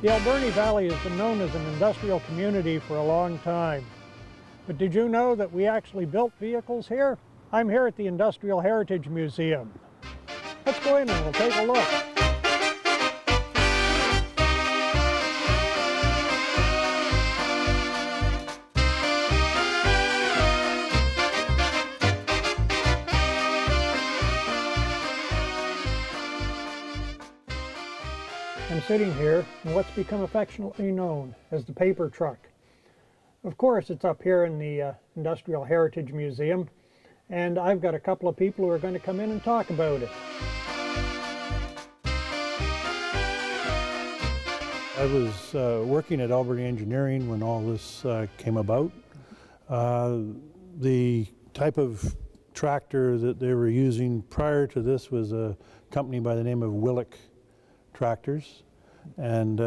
The Alberni Valley has been known as an industrial community for a long time. But did you know that we actually built vehicles here? I'm here at the Industrial Heritage Museum. Let's go in and we'll take a look. I'm sitting here in what's become affectionately known as the paper truck. Of course, it's up here in the Industrial Heritage Museum, and I've got a couple of people who are going to come in and talk about it. I was working at Alberni Engineering when all this came about. The type of tractor that they were using prior to this was a company by the name of Willock Tractors, and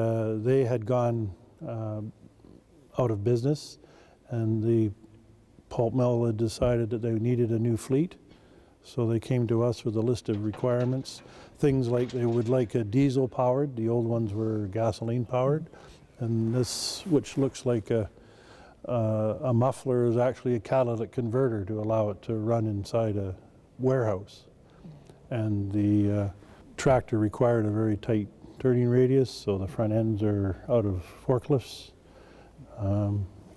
they had gone out of business, and the pulp mill had decided that they needed a new fleet, so they came to us with a list of requirements. Things like they would like a diesel powered, the old ones were gasoline powered, and this, which looks like a muffler, is actually a catalytic converter to allow it to run inside a warehouse. And the tractor required a very tight turning radius, so the front ends are out of forklifts.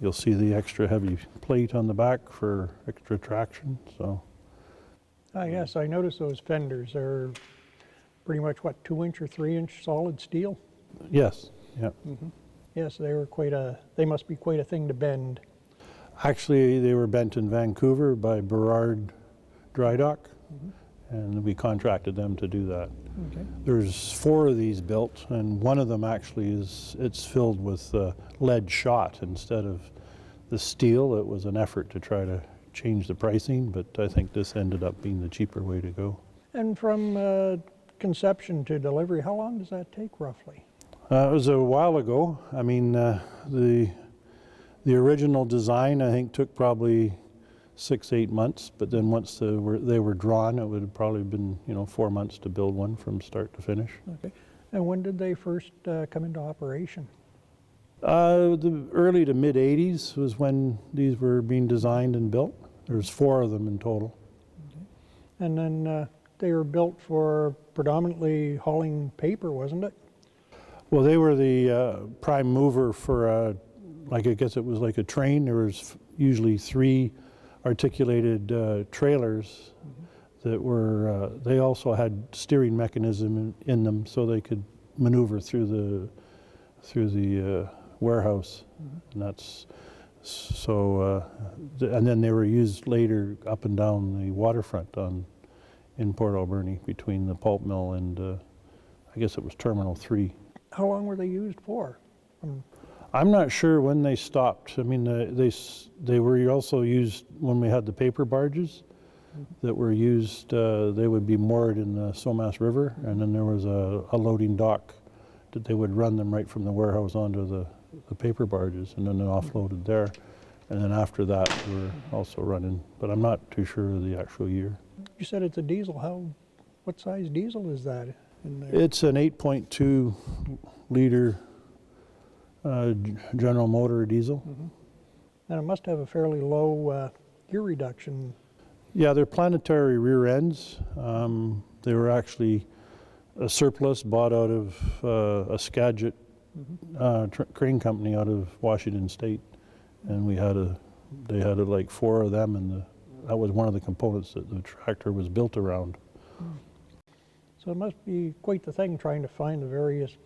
You'll see the extra heavy plate on the back for extra traction. So. Yes, I noticed those fenders are pretty much, what, 2-inch or 3-inch solid steel? Yes, yeah. Mm-hmm. Yes, they must be quite a thing to bend. Actually, they were bent in Vancouver by Burrard Dry Dock, and we contracted them to do that. Okay. There's 4 of these built, and one of them actually it's filled with lead shot instead of the steel. It was an effort to try to change the pricing, but I think this ended up being the cheaper way to go. And from conception to delivery, how long does that take roughly? It was a while ago. I mean, the original design I think took probably 6-8 months, but then once they were drawn, it would have probably been 4 months to build one from start to finish. Okay. And when did they first come into operation? The early to mid 80s was when these were being designed and built. There's 4 of them in total. Okay. And then they were built for predominantly hauling paper, wasn't it? Well, they were the prime mover for I guess it was like a train. There was usually 3 articulated trailers that were, they also had steering mechanism in them so they could maneuver through the warehouse. And that's, so, and then they were used later up and down the waterfront in Port Alberni between the pulp mill and I guess it was Terminal 3. How long were they used for? I'm not sure when they stopped. I mean, they were also used when we had the paper barges that were used. They would be moored in the Somas River, and then there was a loading dock that they would run them right from the warehouse onto the paper barges, and then they're offloaded there. And then after that, they were also running, but I'm not too sure of the actual year. You said it's a diesel. What size diesel is that in there? It's an 8.2 liter General Motor diesel. And it must have a fairly low gear reduction. Yeah, they're planetary rear ends. They were actually a surplus bought out of a Skagit crane company out of Washington State, and they had like 4 of them, and that was one of the components that the tractor was built around. So it must be quite the thing trying to find the various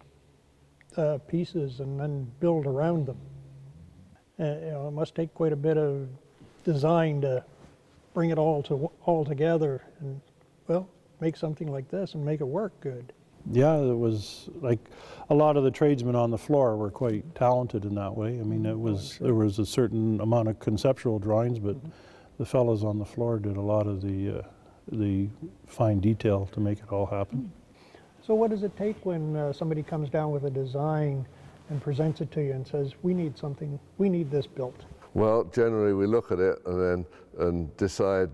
pieces and then build around them. It must take quite a bit of design to bring it all together and, well, make something like this and make it work good. Yeah, it was like a lot of the tradesmen on the floor were quite talented in that way. I mean, there was a certain amount of conceptual drawings, but the fellows on the floor did a lot of the fine detail to make it all happen. So what does it take when somebody comes down with a design and presents it to you and says, we need this built? Well, generally we look at it and decide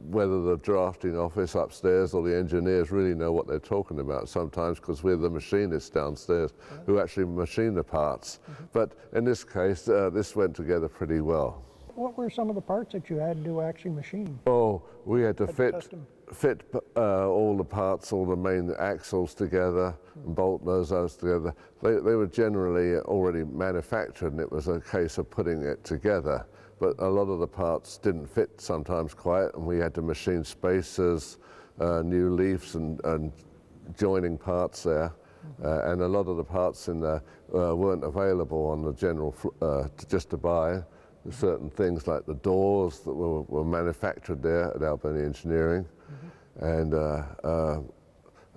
whether the drafting office upstairs or the engineers really know what they're talking about sometimes, because we're the machinists downstairs who actually machine the parts. But in this case, this went together pretty well. What were some of the parts that you had to actually machine? Oh, we had to Custom. fit all the parts, all the main axles together, and bolt those together. They were generally already manufactured, and it was a case of putting it together. But a lot of the parts didn't fit sometimes quite, and we had to machine spacers, new leaves, and joining parts there. And a lot of the parts in there weren't available on the general just to buy. Certain things like the doors that were manufactured there at Alberni Engineering, and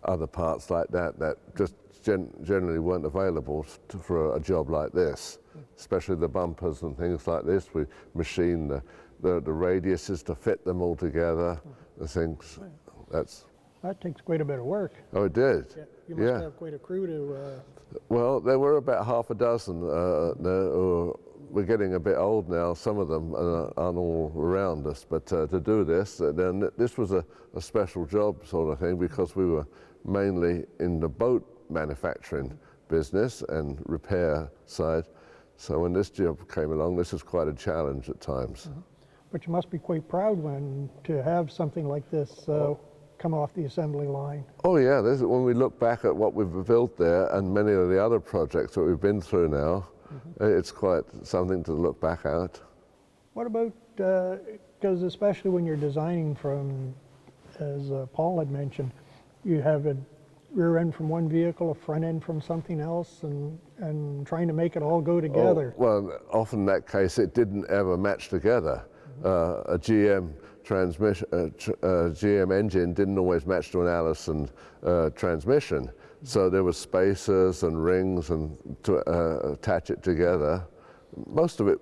other parts like that just generally weren't available for a job like this, especially the bumpers and things like this. We machined the radiuses to fit them all together, the things. That takes quite a bit of work. Oh, it did. Yeah, you must have quite a crew to... Well, there were about half a dozen. We're getting a bit old now. Some of them aren't all around us, but to do this, then this was a special job sort of thing, because we were mainly in the boat manufacturing business and repair side. So when this job came along, this was quite a challenge at times. But you must be quite proud to have something like this come off the assembly line. Oh yeah, when we look back at what we've built there and many of the other projects that we've been through now, it's quite something to look back at. What about, because especially when you're designing from, as Paul had mentioned, you have a rear end from one vehicle, a front end from something else, and trying to make it all go together. Oh, well, often in that case it didn't ever match together. A GM transmission, GM engine didn't always match to an Allison transmission. So there were spacers and rings and to attach it together. Most of it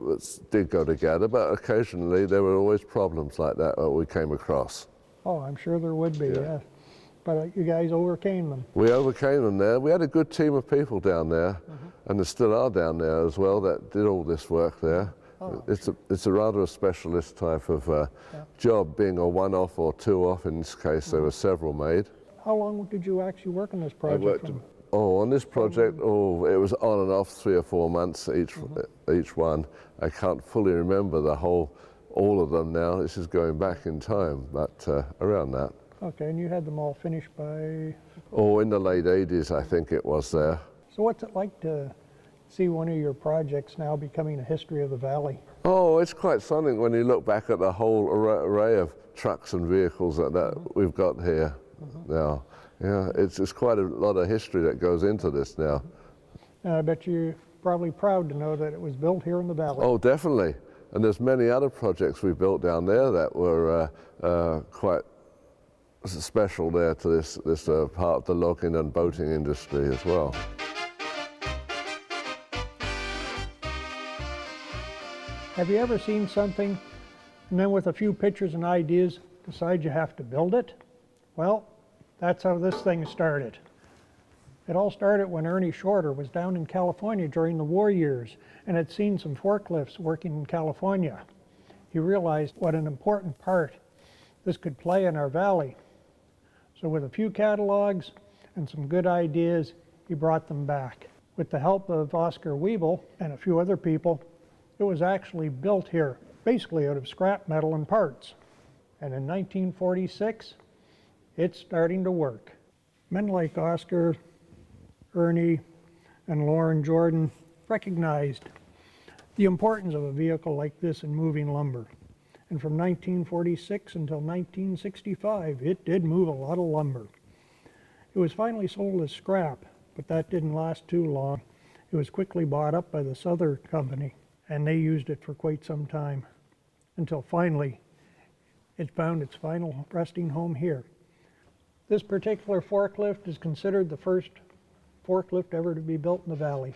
did go together, but occasionally there were always problems like that we came across. Oh, I'm sure there would be, yeah. But you guys overcame them. We overcame them there. We had a good team of people down there, and there still are down there as well that did all this work there. Oh, it's a rather a specialist type of job, being a one-off or two-off. In this case, there were several made. How long did you actually work on this project? On this project, it was on and off 3 or 4 months each one. I can't fully remember all of them now. This is going back in time, but around that. Okay, and you had them all finished by? Oh, in the late 80s, I think it was there. So what's it like to see one of your projects now becoming a history of the valley? Oh, it's quite something when you look back at the whole array of trucks and vehicles that we've got here now. Yeah, it's quite a lot of history that goes into this now. I bet you're probably proud to know that it was built here in the valley. Oh, definitely. And there's many other projects we built down there that were quite special there to this part of the logging and boating industry as well. Have you ever seen something and then with a few pictures and ideas decide you have to build it? Well, that's how this thing started. It all started when Ernie Shorter was down in California during the war years and had seen some forklifts working in California. He realized what an important part this could play in our valley. So with a few catalogs and some good ideas, he brought them back. With the help of Oscar Wiebel and a few other people, it was actually built here, basically out of scrap metal and parts. And in 1946, it's starting to work. Men like Oscar, Ernie, and Lauren Jordan recognized the importance of a vehicle like this in moving lumber. And from 1946 until 1965, it did move a lot of lumber. It was finally sold as scrap, but that didn't last too long. It was quickly bought up by the Southern Company, and they used it for quite some time, until finally it found its final resting home here. This particular forklift is considered the first forklift ever to be built in the valley.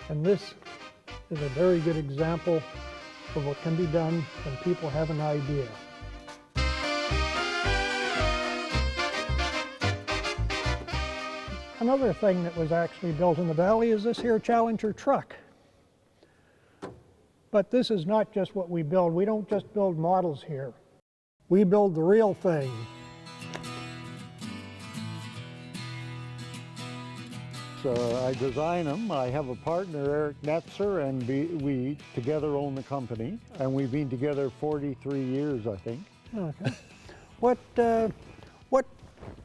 And this is a very good example of what can be done when people have an idea. Another thing that was actually built in the valley is this here Challenger truck. But this is not just what we build. We don't just build models here. We build the real thing. I design them. I have a partner, Eric Netzer, and we together own the company. And we've been together 43 years, I think. Okay. What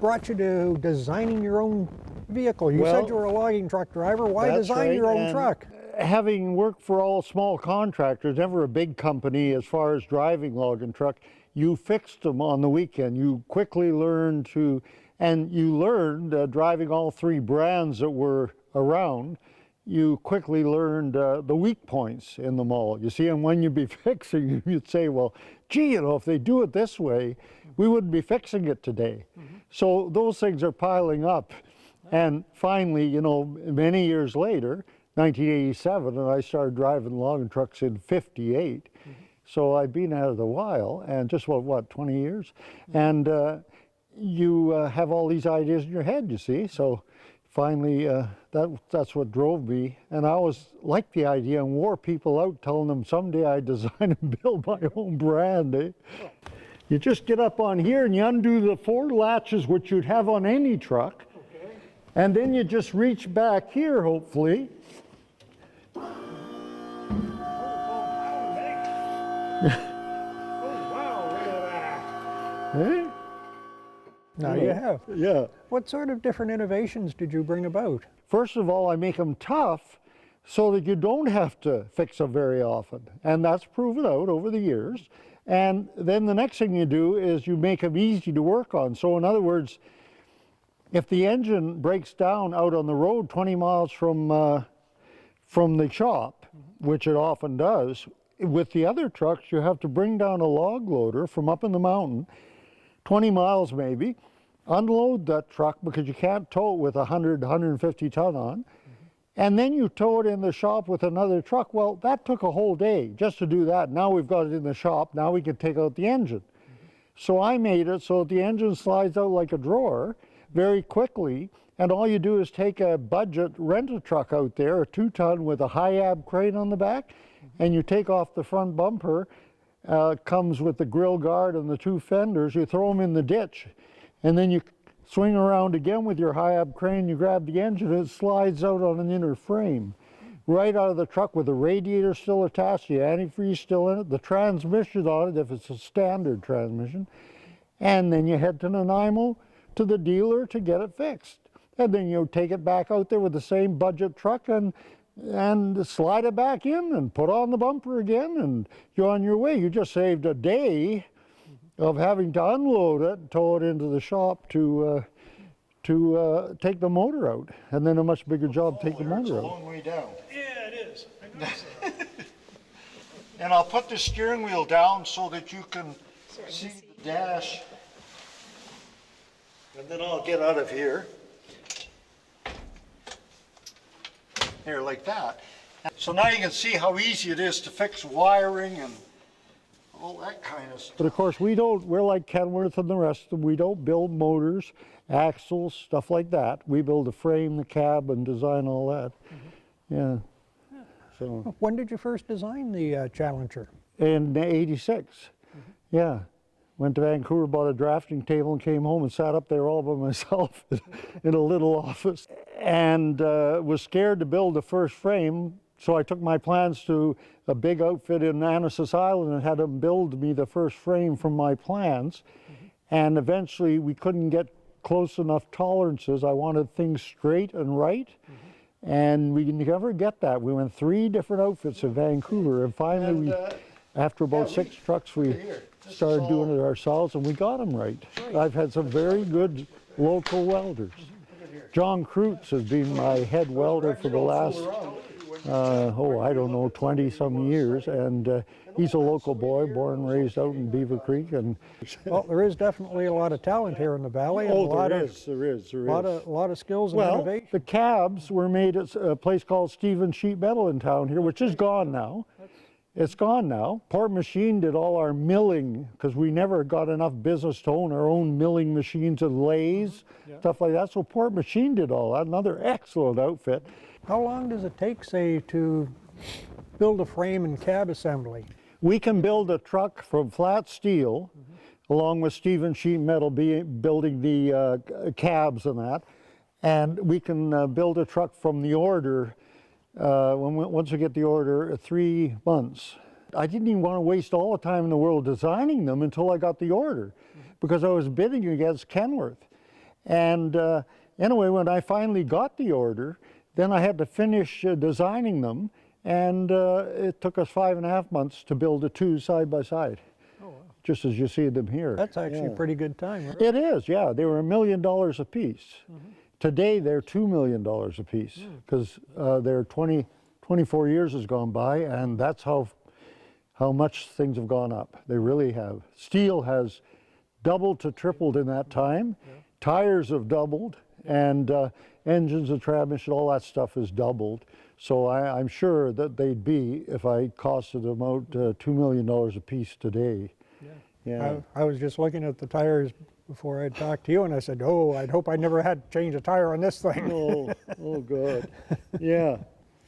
brought you to designing your own vehicle? You said you were a logging truck driver. Why That's design right, your own and truck? Having worked for all small contractors, never a big company as far as driving logging truck, you fixed them on the weekend. You quickly learned to, and you learned driving all three brands that were around, you quickly learned the weak points in them all. You see, and when you'd be fixing, you'd say, well, gee, you know, if they do it this way, we wouldn't be fixing it today. So those things are piling up. And finally, you know, many years later, 1987, and I started driving logging trucks in 58. So I've been at it a while, and just what 20 years? And you have all these ideas in your head, you see. So finally, that's what drove me. And I always liked the idea and wore people out telling them someday I'd design and build my own brand. Eh? You just get up on here and you undo the 4 latches, which you'd have on any truck. Okay. And then you just reach back here, hopefully. Eh? Now you have. Yeah. What sort of different innovations did you bring about? First of all, I make them tough so that you don't have to fix them very often. And that's proven out over the years. And then the next thing you do is you make them easy to work on. So in other words, if the engine breaks down out on the road 20 miles from the shop, which it often does, with the other trucks, you have to bring down a log loader from up in the mountain, 20 miles maybe, unload that truck because you can't tow it with 100, 150 ton on, and then you tow it in the shop with another truck. Well, that took a whole day just to do that. Now we've got it in the shop, now we can take out the engine. So I made it so the engine slides out like a drawer very quickly, and all you do is take a budget rent-a-truck out there, a 2-ton with a high ab crane on the back, and you take off the front bumper, comes with the grill guard and the 2 fenders, you throw them in the ditch, and then you swing around again with your high ab crane, you grab the engine, and it slides out on an inner frame. Right out of the truck with the radiator still attached, the antifreeze still in it, the transmission on it if it's a standard transmission, and then you head to Nanaimo to the dealer to get it fixed. And then you take it back out there with the same budget truck and slide it back in and put on the bumper again, and you're on your way. You just saved a day of having to unload it, tow it into the shop to take the motor out, and then a much bigger job to take the motor out. It's a long way down. Yeah, it is. I noticed that. And I'll put the steering wheel down so that you can see the dash. And then I'll get out of here. Here, like that. So now you can see how easy it is to fix wiring and all that kind of stuff. But of course, we're like Kenworth and the rest of them. We don't build motors, axles, stuff like that. We build the frame, the cab, and design all that. Yeah. So. When did you first design the Challenger? In '86. Yeah. Went to Vancouver, bought a drafting table, and came home and sat up there all by myself in a little office. And was scared to build the first frame, so I took my plans to a big outfit in Annacis Island and had them build me the first frame from my plans. And eventually we couldn't get close enough tolerances. I wanted things straight and right. And we never get that. We went 3 different outfits in Vancouver, and finally after about 6 trucks, we started doing it ourselves, and we got them right. I've had some very good local welders. John Kreutz has been my head welder for the last, I don't know, 20-some years, and he's a local boy, born and raised out in Beaver Creek. And well, there is definitely a lot of talent here in the valley. And there is. A lot of skills and innovation. The cabs were made at a place called Stevens Sheet Metal in town here, which is gone now. It's gone now. Port Machine did all our milling because we never got enough business to own our own milling machines and lathes, stuff like that. So Port Machine did all that. Another excellent outfit. How long does it take, say, to build a frame and cab assembly? We can build a truck from flat steel along with Stephen Sheet Metal building the cabs and that. And we can build a truck from the order, once we get the order, 3 months. I didn't even want to waste all the time in the world designing them until I got the order, because I was bidding against Kenworth. And anyway, when I finally got the order, then I had to finish designing them, and it took us 5.5 months to build the two side by side. Oh, wow. Just as you see them here. That's actually a pretty good time, right? It is, yeah. They were $1 million a piece. Today they're $2 million a piece, because they're 24 years has gone by, and that's how much things have gone up. They really have. Steel has doubled to tripled in that time. Tires have doubled, and engines and transmission, all that stuff has doubled. So I'm sure that they'd be, if I costed them out $2 million a piece today. Yeah. I was just looking at the tires before I talked to you, and I said, oh, I'd hope I never had to change a tire on this thing. Oh, good. Yeah.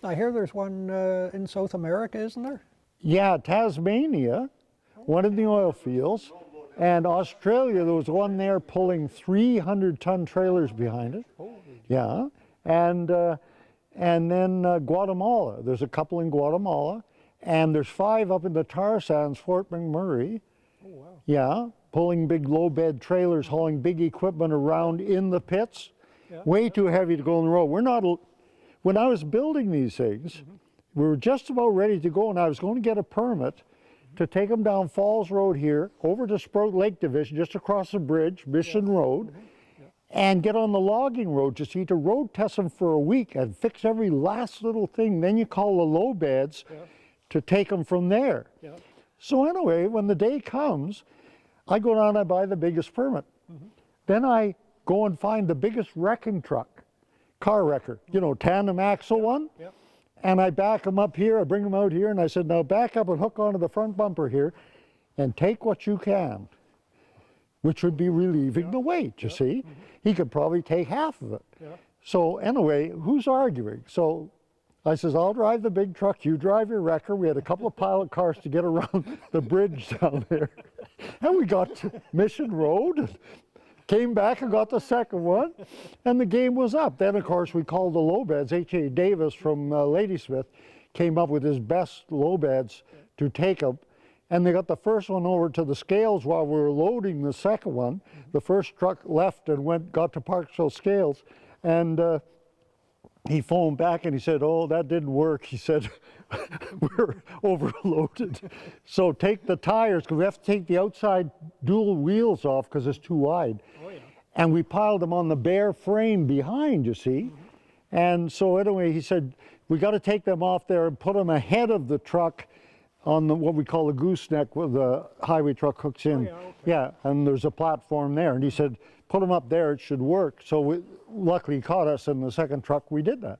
I hear there's one in South America, isn't there? Yeah, Tasmania, one in the oil fields, and Australia, there was one there pulling 300-ton trailers behind it. Yeah, and then Guatemala, there's a couple in Guatemala, and there's 5 up in the tar sands, Fort McMurray. Oh, wow. Yeah, pulling big low bed trailers, hauling big equipment around in the pits. Yeah. Way too heavy to go on the road. When I was building these things, we were just about ready to go, and I was going to get a permit to take them down Falls Road here, over to Sprout Lake Division, just across the bridge, Mission Road, and get on the logging road, just to road test them for a week and fix every last little thing. Then you call the low beds to take them from there. So anyway, when the day comes, I go down and I buy the biggest permit. Then I go and find the biggest wrecking truck, car wrecker, tandem axle one. And I back them up here, I bring them out here, and I said, now back up and hook onto the front bumper here and take what you can, which would be relieving the weight, you see. He could probably take half of it. So anyway, who's arguing? So I says, I'll drive the big truck, you drive your wrecker. We had a couple of pilot cars to get around the bridge down there. And we got to Mission Road, and came back and got the second one, and the game was up. Then, of course, we called the low beds. H.A. Davis from Ladysmith came up with his best low beds to take them, and they got the first one over to the scales while we were loading the second one. The first truck left and got to Parksville Scales, and he phoned back and he said, oh, that didn't work. He said, we're overloaded. So take the tires, because we have to take the outside dual wheels off because it's too wide. And we piled them on the bare frame behind, you see. And so anyway, he said, we got to take them off there and put them ahead of the truck on what we call a gooseneck, where the highway truck hooks in. Yeah, and there's a platform there. And he said, put them up there, it should work. So luckily he caught us in the second truck, we did that.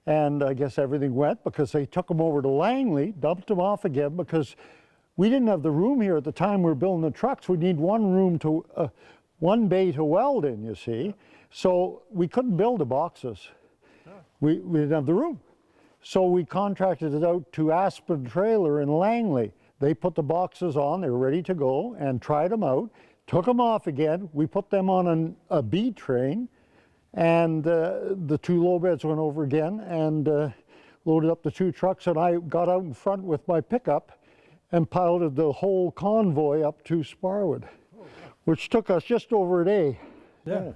And I guess everything went, because they took them over to Langley, dumped them off again, because we didn't have the room here at the time we were building the trucks. We need one bay to weld in, you see. So we couldn't build the boxes. We didn't have the room. So we contracted it out to Aspen Trailer in Langley. They put the boxes on, they were ready to go, and tried them out, took them off again. We put them on a B train, and the 2 low beds went over again, and loaded up the 2 trucks, and I got out in front with my pickup and piloted the whole convoy up to Sparwood, which took us just over a day. Yeah.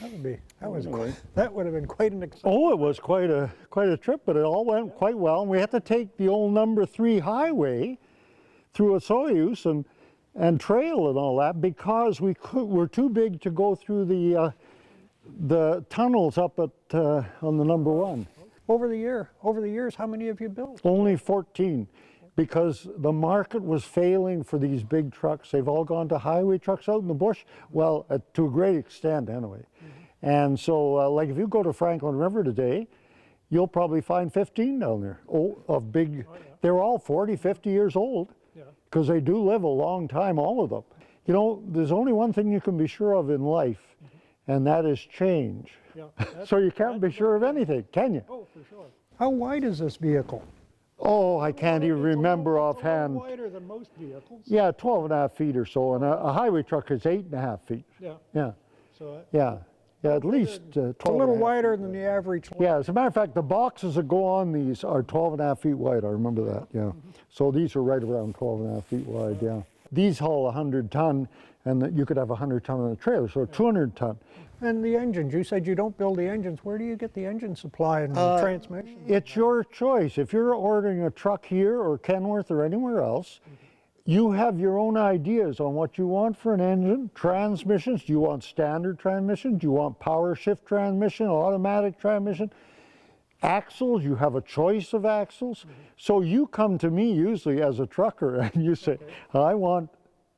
That would have been quite an experience. Oh, it was quite a trip, but it all went quite well. And we had to take the old number 3 highway through a Soyuz and trail and all that, because we're too big to go through the tunnels up at on the number 1. Over the years, how many have you built? Only 14, because the market was failing for these big trucks. They've all gone to highway trucks out in the bush. Well, to a great extent anyway. And so, like if you go to Franklin River today, you'll probably find 15 down there of big. They're all 40, 50 years old, because they do live a long time, all of them. There's only one thing you can be sure of in life, and that is change. So you can't be sure of anything, can you? Oh, for sure. How wide is this vehicle? Oh, I can't even remember It's a offhand. little wider than most vehicles. Yeah, 12.5 feet or so, and a highway truck is 8.5 feet. Yeah. Yeah, So yeah, yeah, at least 12. it's a little wider than the average. Yeah, as a matter of fact, the boxes that go on these are 12.5 feet wide. I remember that, yeah. So these are right around 12.5 feet wide, yeah. These haul 100 ton, and you could have 100 ton on a trailer, so 200 ton. And the engines, you said you don't build the engines. Where do you get the engine supply and the transmission? It's your choice. If you're ordering a truck here or Kenworth or anywhere else, you have your own ideas on what you want for an engine. Transmissions, do you want standard transmission? Do you want power shift transmission, automatic transmission? Axles, you have a choice of axles. So you come to me usually as a trucker and you say, I want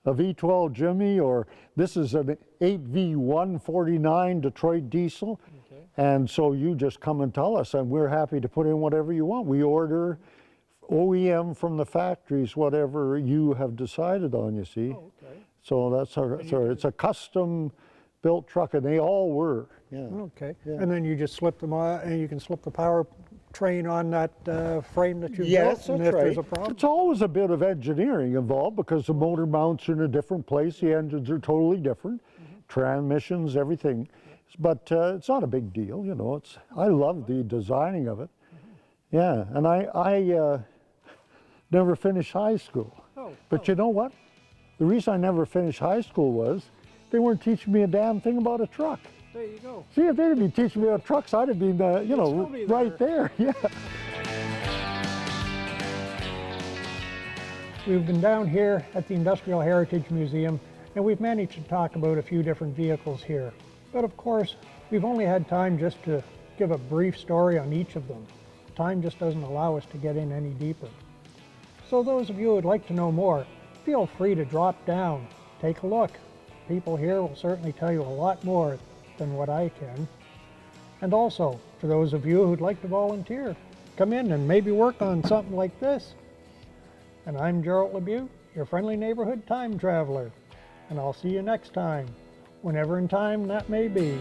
a V12 Jimmy, or this is an 8V149 Detroit diesel. And so you just come and tell us, and we're happy to put in whatever you want. We order OEM from the factories, whatever you have decided on, you see. Oh, okay. So that's it's a custom built truck, and they all were. Yeah. Okay. Yeah. And then you just slip them on, and you can slip the power train on that frame that you Yes, built. And that's if right. there's a problem. It's always a bit of engineering involved because the motor mounts are in a different place. The engines are totally different, transmissions, everything. But it's not a big deal, you know. I love the designing of it. Yeah, and I never finished high school. But you know what? The reason I never finished high school was they weren't teaching me a damn thing about a truck. There you go. See, if they'd been teaching me about trucks, I'd have been, you know, still be right there. Yeah. We've been down here at the Industrial Heritage Museum, and we've managed to talk about a few different vehicles here. But of course, we've only had time just to give a brief story on each of them. Time just doesn't allow us to get in any deeper. So those of you who would like to know more, feel free to drop down, take a look. People here will certainly tell you a lot more than what I can. And also, for those of you who'd like to volunteer, come in and maybe work on something like this. And I'm Gerald Labute, your friendly neighborhood time traveler. And I'll see you next time, whenever in time that may be.